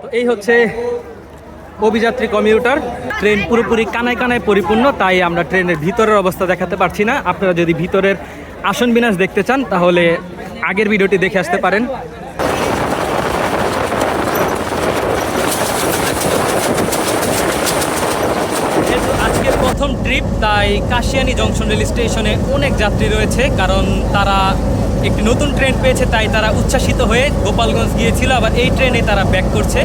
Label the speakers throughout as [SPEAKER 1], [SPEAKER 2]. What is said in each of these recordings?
[SPEAKER 1] তো এই হচ্ছে অভিযাত্রী কমিউটার ট্রেন পুরোপুরি কানায় কানায় পরিপূর্ণ, তাই আমরা ট্রেনের ভিতরের অবস্থা দেখাতে পারছি না। আপনারা যদি ভিতরের আসন বিন্যাস দেখতে চান তাহলে আগের ভিডিওটি দেখে আসতে পারেন। আজকের প্রথম ট্রিপ, তাই কাশিয়ানী জংশন রেল স্টেশনে অনেক যাত্রী রয়েছে, কারণ তারা একটি নতুন ট্রেন পেয়েছে, তাই তারা উচ্ছ্বাসিত হয়ে গোপালগঞ্জ গিয়েছিল, আবার এই ট্রেনে তারা ব্যাক করছে।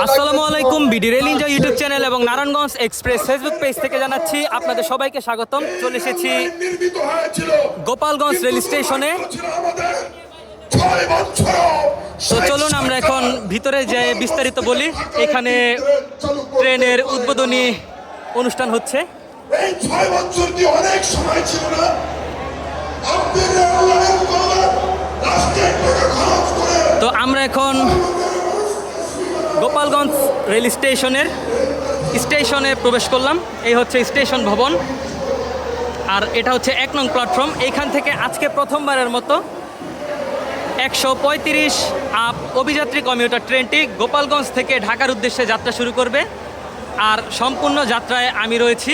[SPEAKER 1] আসসালামু আলাইকুম, BD rail enjoy YouTube channel এবং নারায়ণগঞ্জ এক্সপ্রেস ফেসবুক পেজ থেকে জানাচ্ছি আপনাদের সবাইকে স্বাগতম। চলে এসেছি গোপালগঞ্জ রেল স্টেশনে। তো চলুন আমরা এখন ভিতরে যাই, বিস্তারিত বলি। এখানে ট্রেনের উদ্বোধনী অনুষ্ঠান হচ্ছে। তো আমরা এখন গোপালগঞ্জ রেল স্টেশনে প্রবেশ করলাম। এই হচ্ছে স্টেশন ভবন, আর এটা হচ্ছে 1 নং প্ল্যাটফর্ম। এইখান থেকে আজকে প্রথমবারের মতো 135 আপ অভিযাত্রী কমিউটার ট্রেনটি গোপালগঞ্জ থেকে ঢাকার উদ্দেশ্যে যাত্রা শুরু করবে। আর সম্পূর্ণ যাত্রায় আমি রয়েছি।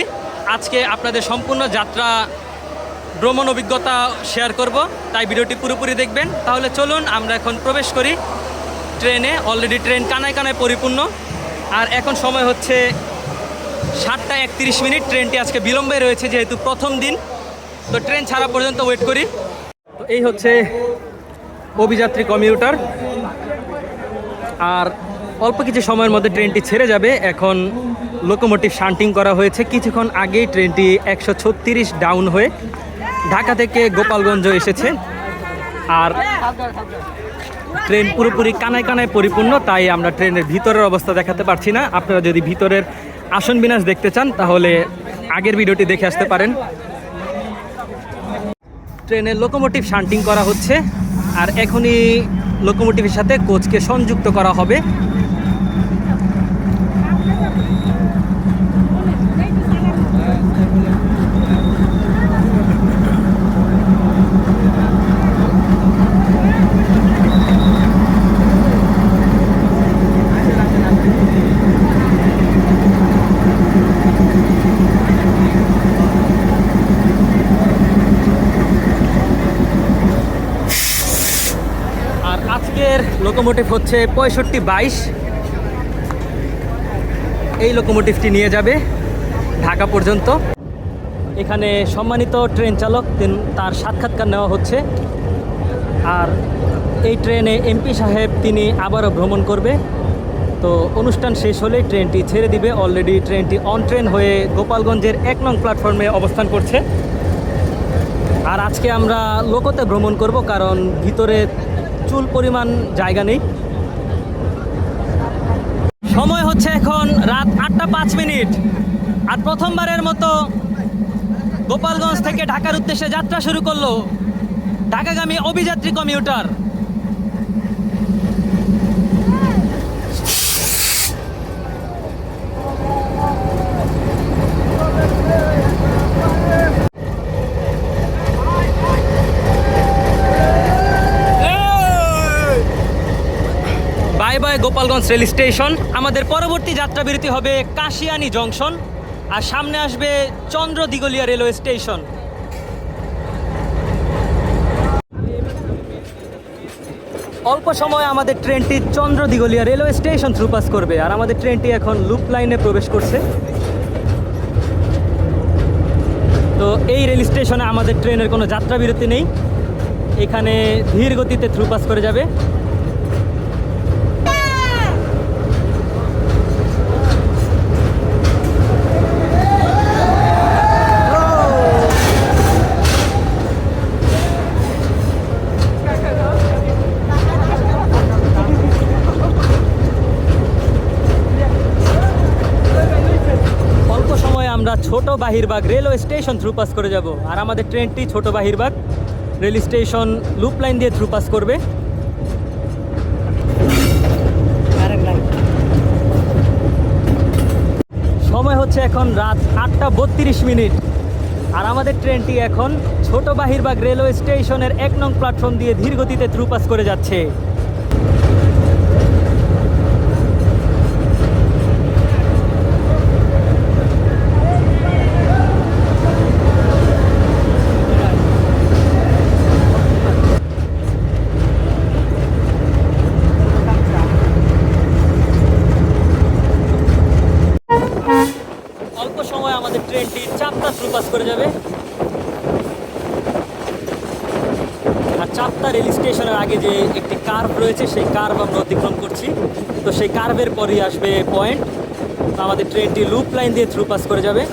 [SPEAKER 1] আজকে আপনাদের সম্পূর্ণ যাত্রা ভ্রমণ অভিজ্ঞতা শেয়ার করব, তাই ভিডিওটি পুরোপুরি দেখবেন। তাহলে চলুন আমরা এখন প্রবেশ করি ট্রেনে। অলরেডি ট্রেন কানায় কানায় পরিপূর্ণ, আর এখন সময় হচ্ছে 7টা 31 মিনিট। ট্রেনটি আজকে বিলম্বে রয়েছে যেহেতু প্রথম দিন, তো ট্রেন ছাড়া পর্যন্ত ওয়েট করি। তো এই হচ্ছে অভিযাত্রী কমিউটার, আর অল্প কিছু সময়ের মধ্যে ট্রেনটি ছেড়ে যাবে। এখন লোকোমোটিভ শান্টিং করা হয়েছে। কিছুক্ষণ আগেই ট্রেনটি 136 ডাউন হয়ে ঢাকা থেকে গোপালগঞ্জ এসেছে, আর ট্রেন পুরোপুরি কানায় কানায় পরিপূর্ণ, তাই আমরা ট্রেনের ভিতরের অবস্থা দেখাতে পারছি না। আপনারা যদি ভিতরের আসন বিন্যাস দেখতে চান তাহলে আগের ভিডিওটি দেখে আসতে পারেন। ট্রেনের লোকোমোটিভ শান্টিং করা হচ্ছে, আর এখনই লোকোমোটিভের সাথে কোচকে সংযুক্ত করা হবে। লোকোমোটিভ হচ্ছে 6522। এই লোকোমোটিভটি নিয়ে যাবে ঢাকা পর্যন্ত। এখানে সম্মানিত ট্রেন চালক তার সাক্ষাৎকার নেওয়া হচ্ছে, আর এই ট্রেনে এমপি সাহেব তিনি আবারও ভ্রমণ করবে। তো অনুষ্ঠান শেষ হলেই ট্রেনটি ছেড়ে দিবে। অলরেডি ট্রেনটি অন ট্রেন হয়ে গোপালগঞ্জের 1 নং প্ল্যাটফর্মে অবস্থান করছে। আর আজকে আমরা লোকোতে ভ্রমণ করব, কারণ ভিতরে চুল পরিমাণ জায়গা নেই। সময় হচ্ছে এখন রাত 8টা 5 মিনিট, আর প্রথমবারের মতো গোপালগঞ্জ থেকে ঢাকার উদ্দেশ্যে যাত্রা শুরু করলো ঢাকাগামী অভিযাত্রী কমিউটার। Gopalganj rail station. আমাদের পরবর্তী যাত্রা বিরতি হবে কাশিয়ানী জংশন, আর সামনে আসবে চন্দ্র দিগলিয়া রেলওয়ে স্টেশন। অল্প সময় আমাদের ট্রেনটি চন্দ্র দিগলিয়া রেলওয়ে স্টেশন থ্রু পাস করবে, আর আমাদের ট্রেনটি এখন লুপ লাইনে প্রবেশ করছে। তো এই রেল স্টেশনে আমাদের ট্রেনের কোনো যাত্রা বিরতি নেই, এখানে ধীর গতিতে থ্রু পাস করে যাবে। বাহিরবাগ রেলওয়ে স্টেশন থ্রুপাস করে যাব। আর আমাদের ট্রেনটি ছোট বাহিরবাগ রেল স্টেশন লুপ লাইন দিয়ে থ্রুপাস করবে। সময় হচ্ছে এখন রাত 8:32। আর আমাদের ট্রেনটি এখন ছোট বাহিরবাগ রেলওয়ে স্টেশনের 1 নং প্ল্যাটফর্ম দিয়ে ধীর গতিতে থ্রুপাস করে যাচ্ছে। অল্প সময় আমাদের ট্রেনটি চাপটা থ্রুপাস করে যাবে। আর চাপটা রেল স্টেশনের আগে যে একটি কার্ভ রয়েছে সেই কার্ভ আমরা অতিক্রম করছি। তো সেই কার্ভের পরই আসবে পয়েন্ট। তো আমাদের ট্রেনটি লুপ লাইন দিয়ে থ্রুপাস করে যাবে।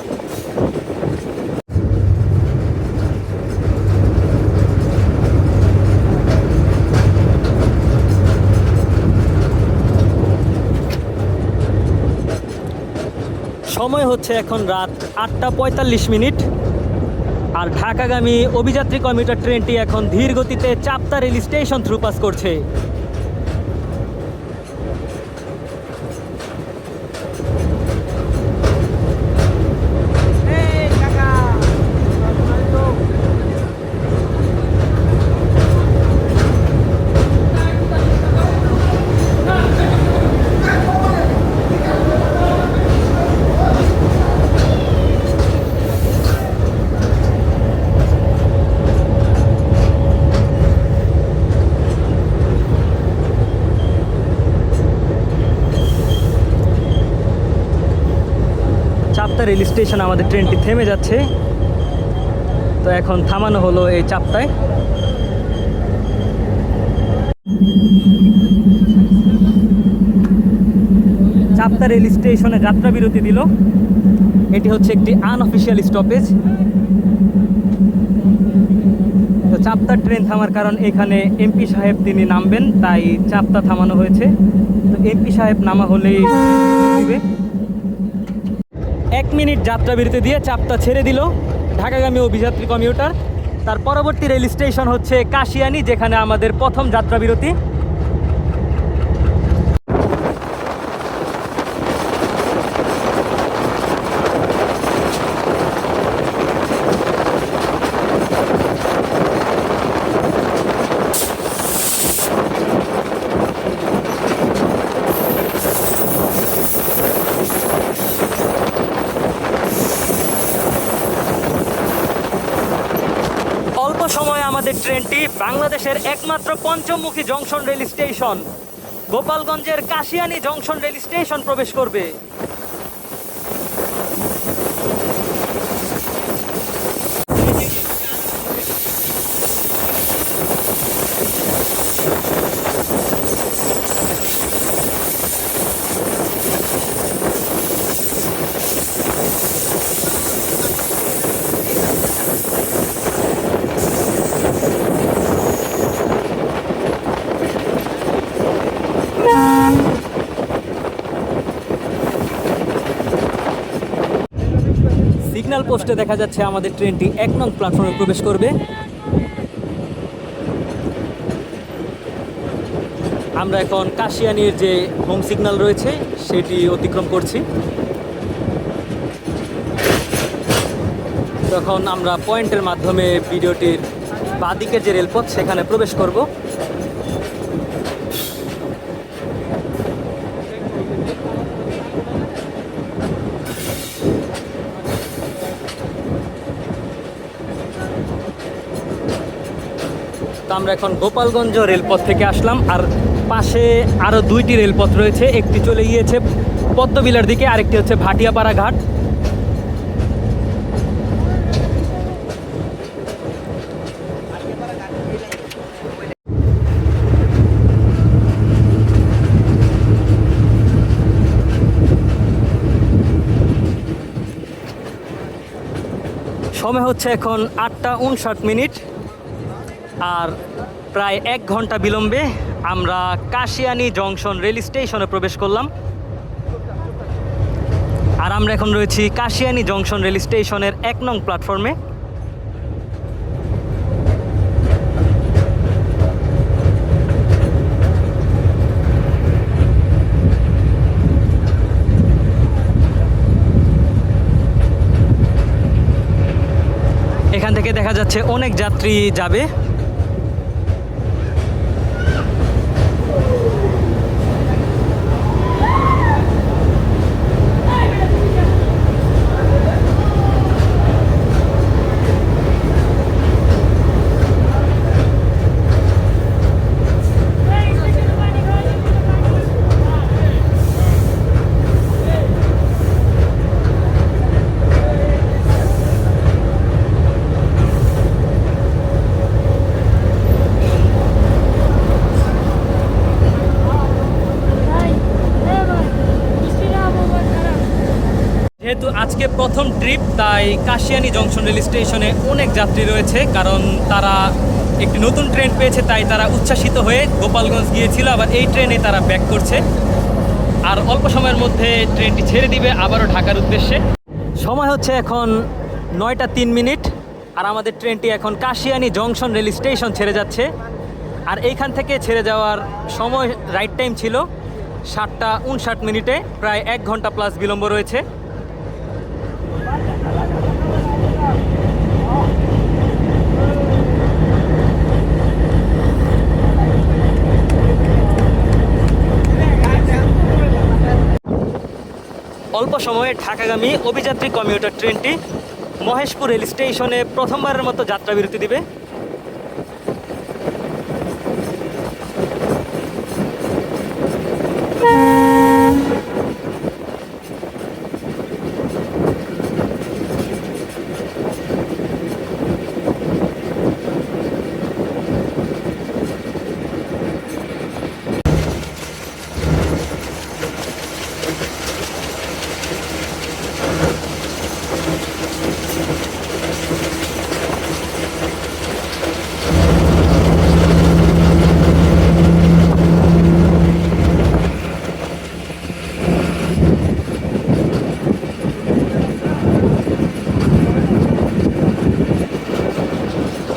[SPEAKER 1] সময় হচ্ছে এখন রাত 8:45। আর ঢাকাগামী অভিযাত্রী কমিউটার ট্রেনটি এখন ধীর গতিতে চাপতা রেল স্টেশন থ্রুপাস করছে। চাপতা রেল স্টেশন আমাদের ট্রেনটি থেমে যাচ্ছে। তো এখন থামানো হলো এই চাপতায়। চাপতা রেল স্টেশনে যাত্রা বিরতি দিল। এটি হচ্ছে একটি আনঅফিসিয়াল স্টপেজ। তো চাপতা ট্রেন থামার কারণ এখানে এমপি সাহেব তিনি নামবেন, তাই চাপতা থামানো হয়েছে। তো এমপি সাহেব নামা হলেই দিবে। 1 মিনিট যাত্রা বিরতি দিয়ে চাপতা ছেড়ে দিল ঢাকাগামী অভিযাত্রী কমিউটার। তার পরবর্তী রেল স্টেশন হচ্ছে কাশিয়ানী, যেখানে আমাদের প্রথম যাত্রা বিরতি। অল্প সময়ে আমাদের ট্রেনটি বাংলাদেশের একমাত্র পঞ্চমুখী জংশন রেল স্টেশন গোপালগঞ্জের কাশিয়ানী জংশন রেল স্টেশন প্রবেশ করবে। সিগন্যাল পোস্টে দেখা যাচ্ছে আমাদের ট্রেনটি 1 নং প্ল্যাটফর্মে প্রবেশ করবে। আমরা এখন কাশিয়ানীর যে হোম সিগন্যাল রয়েছে সেটি অতিক্রম করছি। তখন আমরা পয়েন্টের মাধ্যমে ভিডিওটির বাঁদিকে যে রেলপথ সেখানে প্রবেশ করব। তো আমরা এখন গোপালগঞ্জ রেলপথ থেকে আসলাম। আর পাশে আরও 2টি রেলপথ রয়েছে, একটি চলে গিয়েছে পদ্মবিলার দিকে, আরেকটি হচ্ছে ভাটিয়াপাড়া ঘাট। সময় হচ্ছে এখন 8:59। আর প্রায় 1 ঘন্টা বিলম্বে আমরা কাশিয়ানী জংশন রেল স্টেশনে প্রবেশ করলাম। আর আমরা এখন রয়েছি কাশিয়ানী জংশন রেল স্টেশনের 1 নং প্ল্যাটফর্মে। এখান থেকে দেখা যাচ্ছে অনেক যাত্রী যাবে। যেহেতু আজকে প্রথম ট্রিপ, তাই কাশিয়ানী জংশন রেল স্টেশনে অনেক যাত্রী রয়েছে, কারণ তারা একটি নতুন ট্রেন পেয়েছে, তাই তারা উচ্ছ্বাসিত হয়ে গোপালগঞ্জ গিয়েছিল, আবার এই ট্রেনে তারা ব্যাক করছে। আর অল্প সময়ের মধ্যে ট্রেনটি ছেড়ে দিবে আবারও ঢাকার উদ্দেশ্যে। সময় হচ্ছে এখন 9টা 3 মিনিট, আর আমাদের ট্রেনটি এখন কাশিয়ানী জংশন রেল স্টেশন ছেড়ে যাচ্ছে। আর এইখান থেকে ছেড়ে যাওয়ার সময় রাইট টাইম ছিল 7টা 59 মিনিটে, প্রায় 1 ঘন্টা প্লাস বিলম্ব রয়েছে। অল্প সময়ে ঢাকাগামী অভিযাত্রী কমিউটার ট্রেনটি মহেশপুর রেল স্টেশনে প্রথমবারের মতো যাত্রা বিরতি দিবে।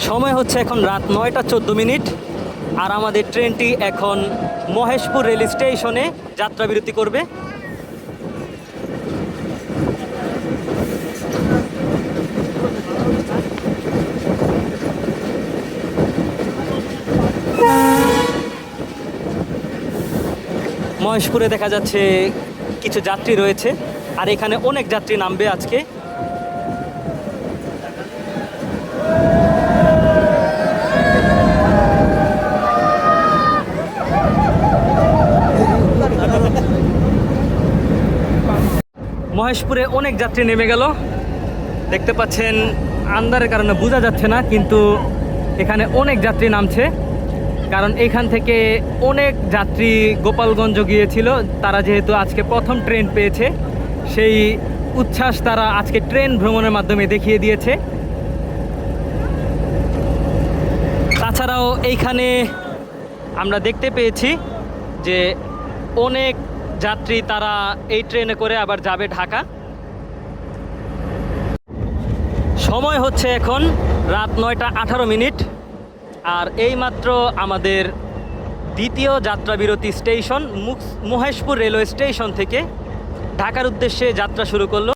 [SPEAKER 1] সময় হচ্ছে এখন রাত 9টা 14 মিনিট, আর আমাদের ট্রেনটি এখন মহেশপুর রেল স্টেশনে যাত্রা বিরতি করবে। মহেশপুরে দেখা যাচ্ছে কিছু যাত্রী রয়েছে, আর এখানে অনেক যাত্রী নামবে আজকে। মহেশপুরে অনেক যাত্রী নেমে গেল, দেখতে পাচ্ছেন আন্ধারের কারণে বোঝা যাচ্ছে না, কিন্তু এখানে অনেক যাত্রী নামছে, কারণ এখান থেকে অনেক যাত্রী গোপালগঞ্জ গিয়েছিল। তারা যেহেতু আজকে প্রথম ট্রেন পেয়েছে, সেই উচ্ছ্বাস তারা আজকে ট্রেন ভ্রমণের মাধ্যমে দেখিয়ে দিয়েছে। তাছাড়াও এইখানে আমরা দেখতে পেয়েছি যে অনেক যাত্রী তারা এই ট্রেনে করে আবার যাবে ঢাকা। সময় হচ্ছে এখন রাত 9টা 18 মিনিট, আর এইমাত্র আমাদের দ্বিতীয় যাত্রা বিরতি স্টেশন মহেশপুর রেলওয়ে স্টেশন থেকে ঢাকার উদ্দেশ্যে যাত্রা শুরু করলো।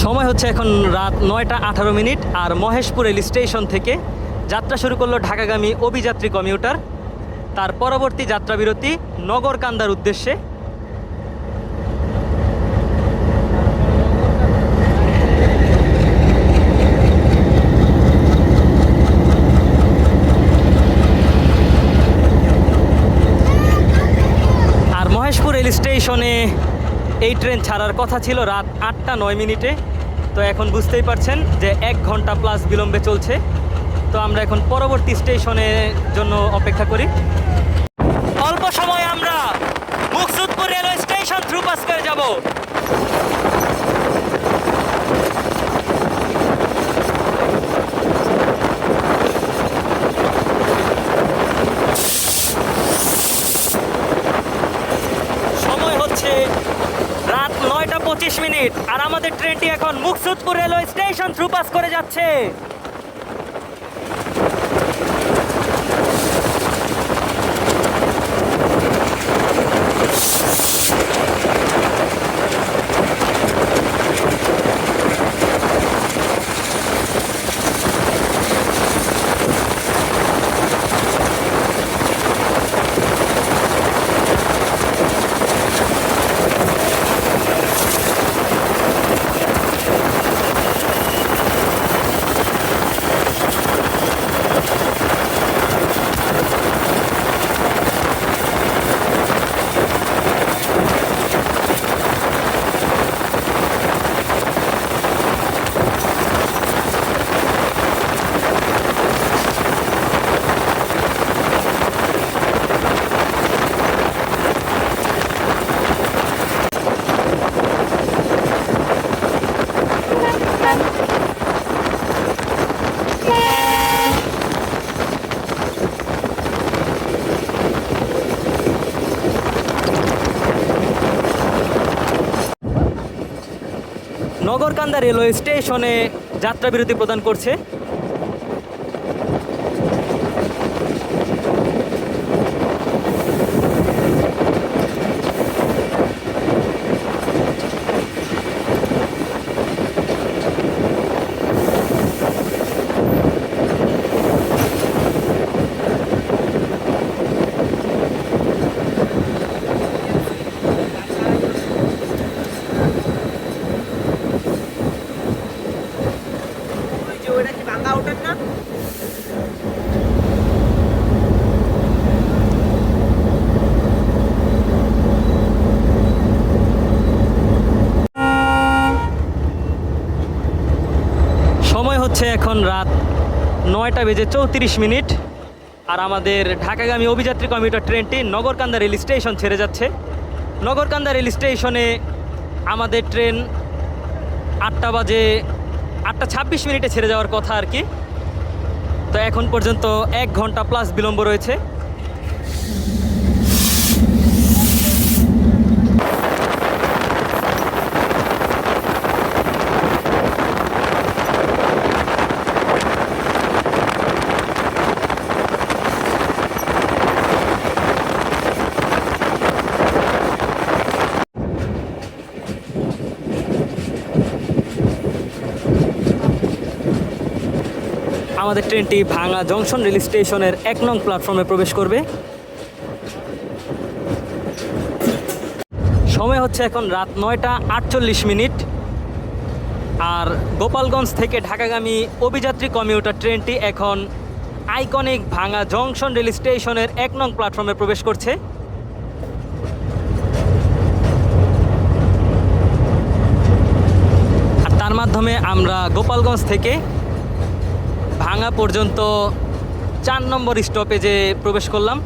[SPEAKER 1] সময় হচ্ছে এখন রাত 9টা 18 মিনিট, আর মহেশপুর রেল স্টেশন থেকে যাত্রা শুরু করলো ঢাকাগামী অভিযাত্রী কমিউটার। তার পরবর্তী যাত্রা বিরতি নগরকান্দার উদ্দেশ্যে। আর মহেশপুর রেল স্টেশনে এই ট্রেন ছাড়ার কথা ছিল রাত 8টা 9 মিনিটে, তো এখন বুঝতেই পারছেন যে 1 ঘন্টা প্লাস বিলম্বে চলছে। তো আমরা এখন পরবর্তী স্টেশনের জন্য অপেক্ষা করি। অল্প সময়ে আমরা মুকসুদপুর রেলওয়ে স্টেশন থ্রুপাস করে যাব। সময় হচ্ছে রাত মিনিট আর আমাদের ট্রেনটি এখন Muksudpur railway station through pass করে যাচ্ছে। নগরকান্দা রেলওয়ে স্টেশনে যাত্রা বিরতি প্রদান করছে। সময় হচ্ছে এখন রাত 9:34 আর আমাদের ঢাকাগামী অভিযাত্রী কমিউটার ট্রেনটি নগরকান্দা রেল স্টেশন ছেড়ে যাচ্ছে। নগরকান্দা রেল স্টেশনে আমাদের ট্রেন 8:26 ছেড়ে যাওয়ার কথা আর কি। তো এখন পর্যন্ত 1 ঘন্টা প্লাস বিলম্ব রয়েছে। আমাদের ট্রেনটি ভাঙা জংশন রেল স্টেশনের 1 নং প্ল্যাটফর্মে প্রবেশ করবে। সময় হচ্ছে এখন রাত 9:48 আর গোপালগঞ্জ থেকে ঢাকাগামী অভিযাত্রী কমিউটার ট্রেনটি এখন আইকনিক ভাঙা জংশন রেল স্টেশনের 1 নং প্ল্যাটফর্মে প্রবেশ করছে। আর তার মাধ্যমে আমরা গোপালগঞ্জ থেকে ভাঙা পর্যন্ত 4 নম্বর স্টপেজে প্রবেশ করলাম।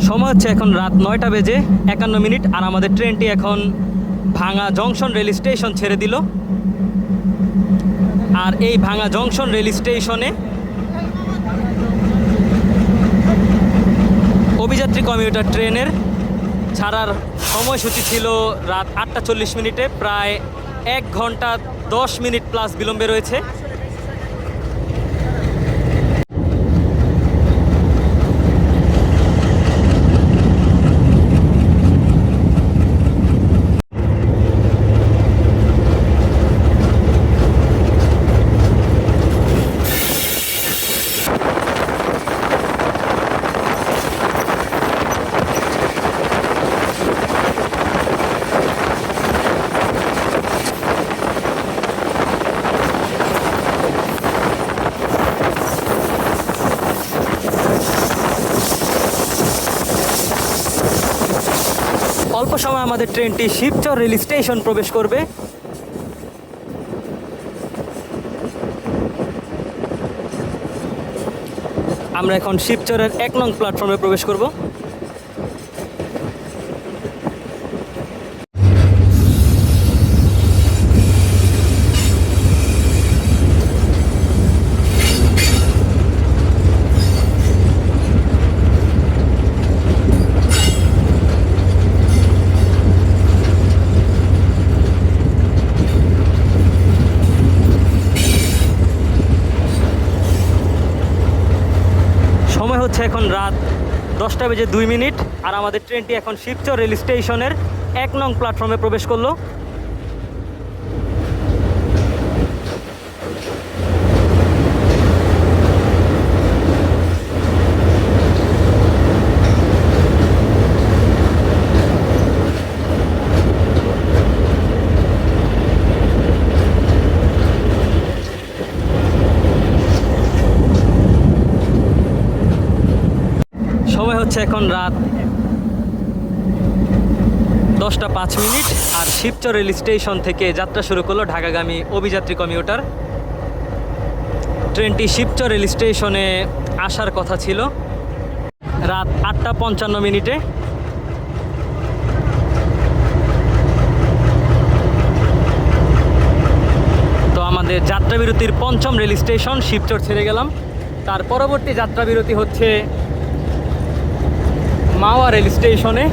[SPEAKER 1] সময় হচ্ছে এখন রাত 9:51 আর আমাদের ট্রেনটি এখন ভাঙা জংশন রেল স্টেশন ছেড়ে দিল। আর এই ভাঙা জংশন রেল স্টেশনে অভিযাত্রী কমিউটার ট্রেনের ছাড়ার সময়সূচি ছিল রাত 8:40, প্রায় 1 ঘন্টা 10 মিনিট প্লাস বিলম্বে রয়েছে। অল্প সময় আমাদের ট্রেনটি শিবচর রেল স্টেশন প্রবেশ করবে। আমরা এখন শিবচরের 1 নং প্ল্যাটফর্মে প্রবেশ করব। সময় হচ্ছে এখন রাত 10:02 আর আমাদের ট্রেনটি এখন শিবচর রেল স্টেশনের 1 নং প্ল্যাটফর্মে প্রবেশ করলো। সময় হচ্ছে এখন রাত 10:05 আর শিবচর রেল স্টেশন থেকে যাত্রা শুরু করলো ঢাকাগামী অভিযাত্রী কমিউটার। ট্রেনটি শিবচর রেল স্টেশনে আসার কথা ছিল রাত 8:55। তো আমাদের যাত্রা বিরতির 5ম রেল স্টেশন শিবচর ছেড়ে গেলাম। তার পরবর্তী যাত্রা বিরতি হচ্ছে মাওয়া রেল স্টেশনে।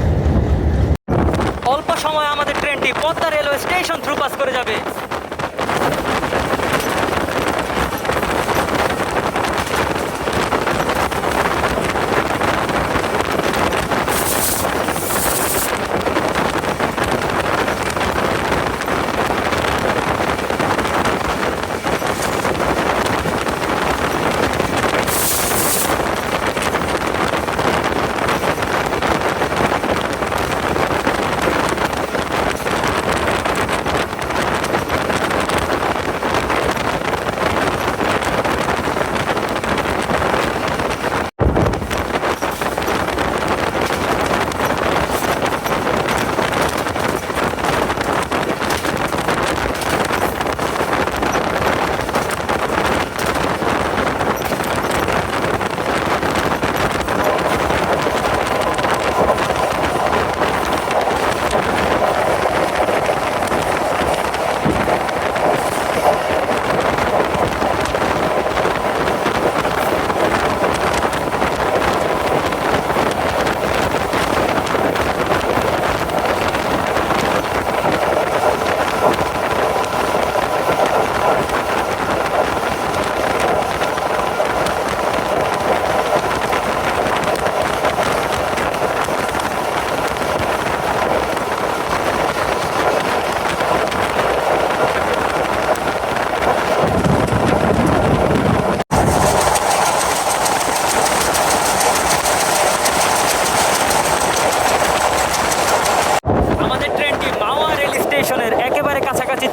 [SPEAKER 1] অল্প সময় আমাদের ট্রেনটি Padma railway station through pass করে যাবে।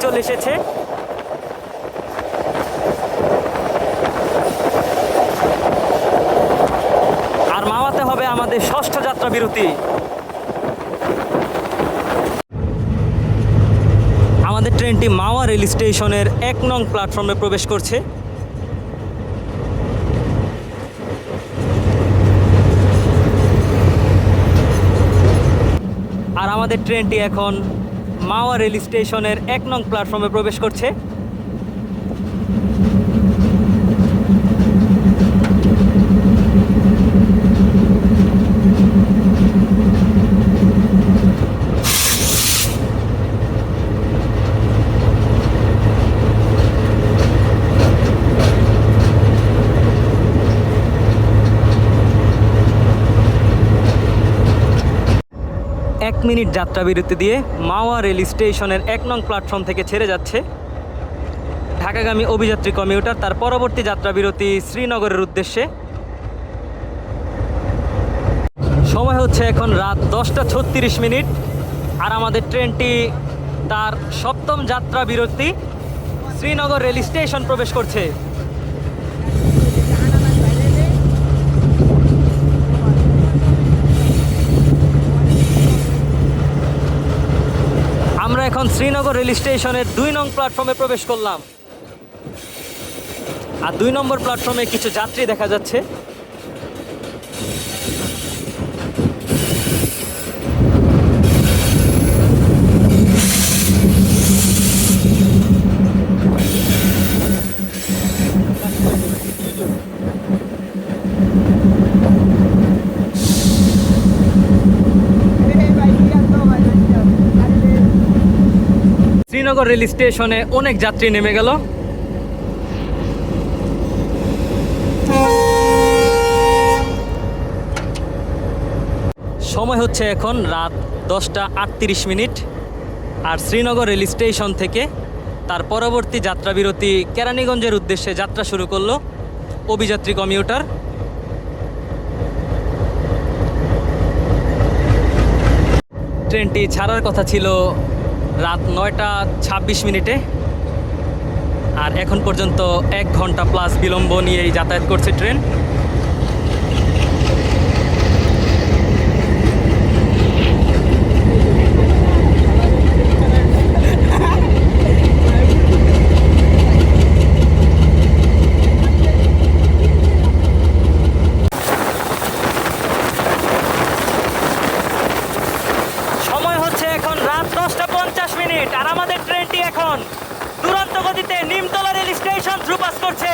[SPEAKER 1] চলে এসেছে। আর মাওয়াতে হবে আমাদের 6ষ্ঠ যাত্রা বিরতি। আমাদের ট্রেনটি মাওয়া রেল স্টেশনের 1 নং প্ল্যাটফর্মে প্রবেশ করছে। আর আমাদের ট্রেনটি এখন মাওয়া রেল স্টেশনের 1 নং প্ল্যাটফর্মে প্রবেশ করছে। এক মিনিট যাত্রা বিরতি দিয়ে মাওয়া রেল স্টেশনের 1 নং প্ল্যাটফর্ম থেকে ছেড়ে যাচ্ছে ঢাকাগামী অভিযাত্রী কমিউটার। তার পরবর্তী যাত্রা বিরতি শ্রীনগরের উদ্দেশ্যে। সময় হচ্ছে এখন রাত 10:36 আর আমাদের ট্রেনটি তার 7ম যাত্রা বিরতি শ্রীনগর রেল স্টেশন প্রবেশ করছে। আমরা এখন শ্রীনগর রেল স্টেশনের 2 নং প্ল্যাটফর্মে প্রবেশ করলাম। আর 2 নম্বর প্ল্যাটফর্মে কিছু যাত্রী দেখা যাচ্ছে। শ্রীনগর রেল স্টেশনে অনেক যাত্রী নেমে গেল। সময় হচ্ছে এখন রাত 10:38। আর শ্রীনগর রেল স্টেশন থেকে তার পরবর্তী যাত্রা বিরতি কেরানীগঞ্জের উদ্দেশ্যে যাত্রা শুরু করলো অভিযাত্রী কমিউটার। ট্রেনটি ছাড়ার কথা ছিল রাত 9:26। আর এখন পর্যন্ত 1 ঘন্টা প্লাস বিলম্ব নিয়েই যাতায়াত করছে ট্রেন। সময় হচ্ছে এখন রাত 10:50 আর আমাদের ট্রেনটি এখন দুরন্ত গতিতে Nimtala rail station through pass করছে।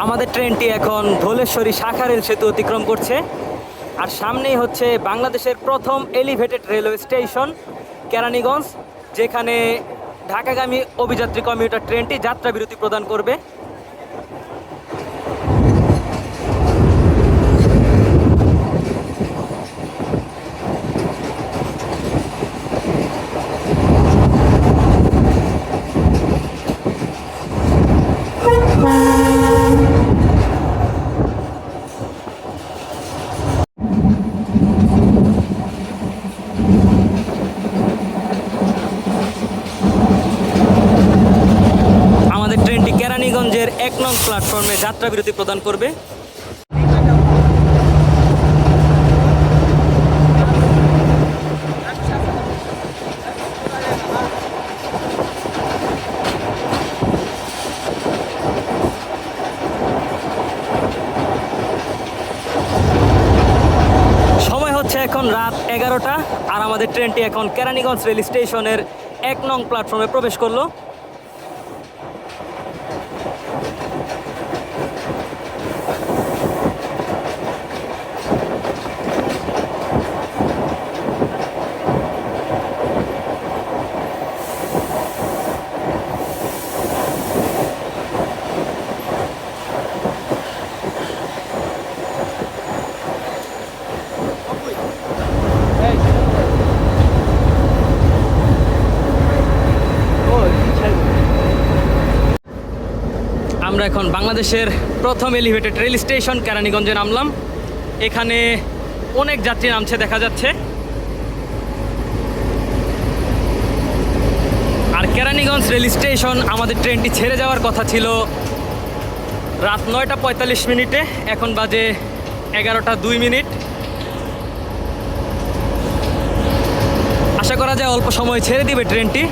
[SPEAKER 1] আমাদের ট্রেনটি এখন ধলেশ্বরী শাখা রেল সেতু অতিক্রম করছে। আর সামনেই হচ্ছে বাংলাদেশের প্রথম এলিভেটেড রেলওয়ে স্টেশন কেরানীগঞ্জ, যেখানে ঢাকাগামী অভিযাত্রী কমিউটার ট্রেনটি যাত্রা বিরতি প্রদান করবে। কেরানীগঞ্জের 1 নং প্ল্যাটফর্মে যাত্রা বিরতি প্রদান করবে। সময় হচ্ছে এখন রাত 11টা আর আমাদের ট্রেনটি এখন কেরানীগঞ্জ রেল স্টেশনের 1 নং প্ল্যাটফর্মে প্রবেশ করলো। আমরা এখন বাংলাদেশের প্রথম এলিভেটেড রেল স্টেশন কেরানীগঞ্জে নামলাম। এখানে অনেক যাত্রী নামছে দেখা যাচ্ছে। আর কেরানীগঞ্জ রেল স্টেশন আমাদের ট্রেনটি ছেড়ে যাওয়ার কথা ছিল রাত 9:45। এখন বাজে 11:02। আশা করা যায় অল্প সময় ছেড়ে দিবে ট্রেনটি।